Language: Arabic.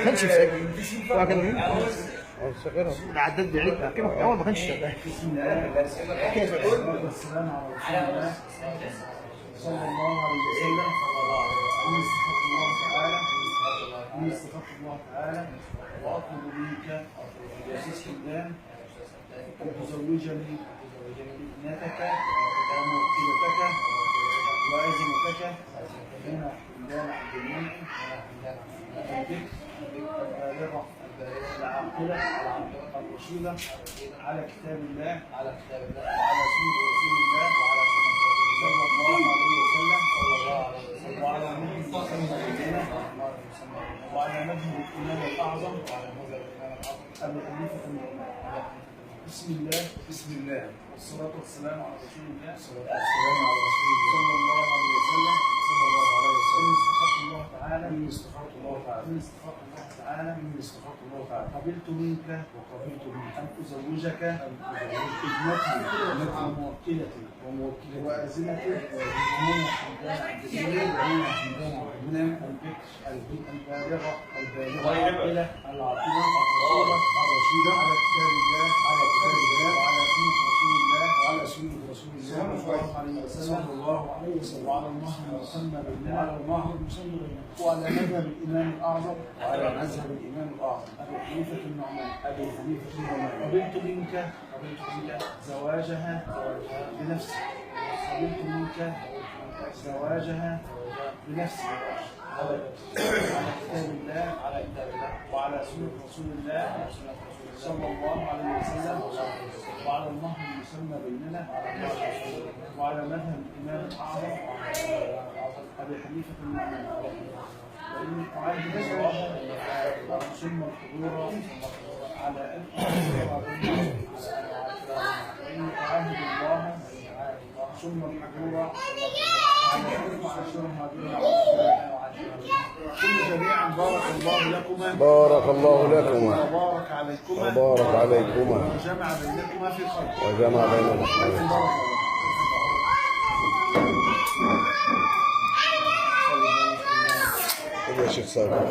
كانش يسجل عدد بعيد اول ما كانش شغال. والسلام على رسول الله صلى الله عليه وسلم. إني استغفرت الله تعالى وأطلب منك يا الله أن تزوجني ابنتك وموكلتك وأزمتك هنا حمدان عبد المنعم البكر البالغة العاقلة الرشيدة على كتاب الله وعلى سنة رسول الله صلى الله عليه وسلم وعلى نبي محمد وعلى مذهب الإمام الأعظم أبي حنيفة النعمان. بسم الله والصلاة والسلام على رسول الله صلى الله عليه وسلم. إني استغفرت الله تعالى قبلت منك أن أزوجك ابنتي وموكلتي وأزمتي من البكر البالغة العاقلة الرشيدة على كتاب الله وعلى سنة رسول الله صلى الله عليه وسلم وعلى المهر المسمى وعلى مذهب الإمام الأعظم أبي حنيفة النعمان. قبلت منك زواجها بنفسي على كتاب الله وعلى سنة رسول الله صلى الله عليه وسلم وعلى المهر المسمى بيننا وعلى مذهب الإمام الأعظم أبي حنيفة النعمان. وإني أعاهد الله ثم الحضور على أن جميعا بارك الله لكما بارك الله لكما وبارك عليكما وجمع بينكما في خير. يا شيخ صالح